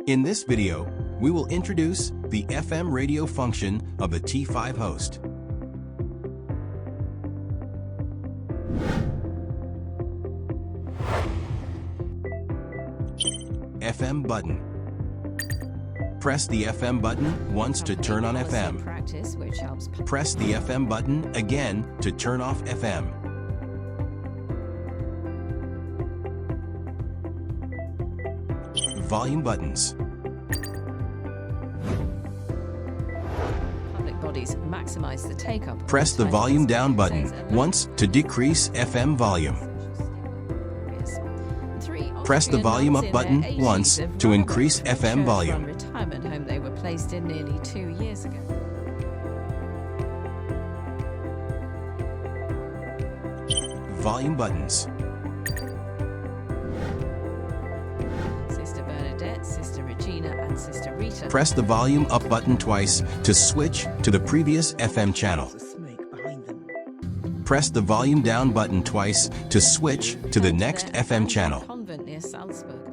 In this video, we will introduce the FM radio function of the T5 host. FM button. Press the FM button once to turn on FM. Press the FM button again to turn off FM. Volume buttons. Public bodies maximize the take-up. Press the volume down button once to decrease FM volume. Press the volume up button once to increase FM volume. Retirement home they were placed in nearly 2 years ago. Volume buttons. Sister Bernadette, Sister Regina, and Sister Rita. Press the volume up button twice to switch to the previous FM channel. Press the volume down button twice to switch to the next FM channel. Convent near Salzburg.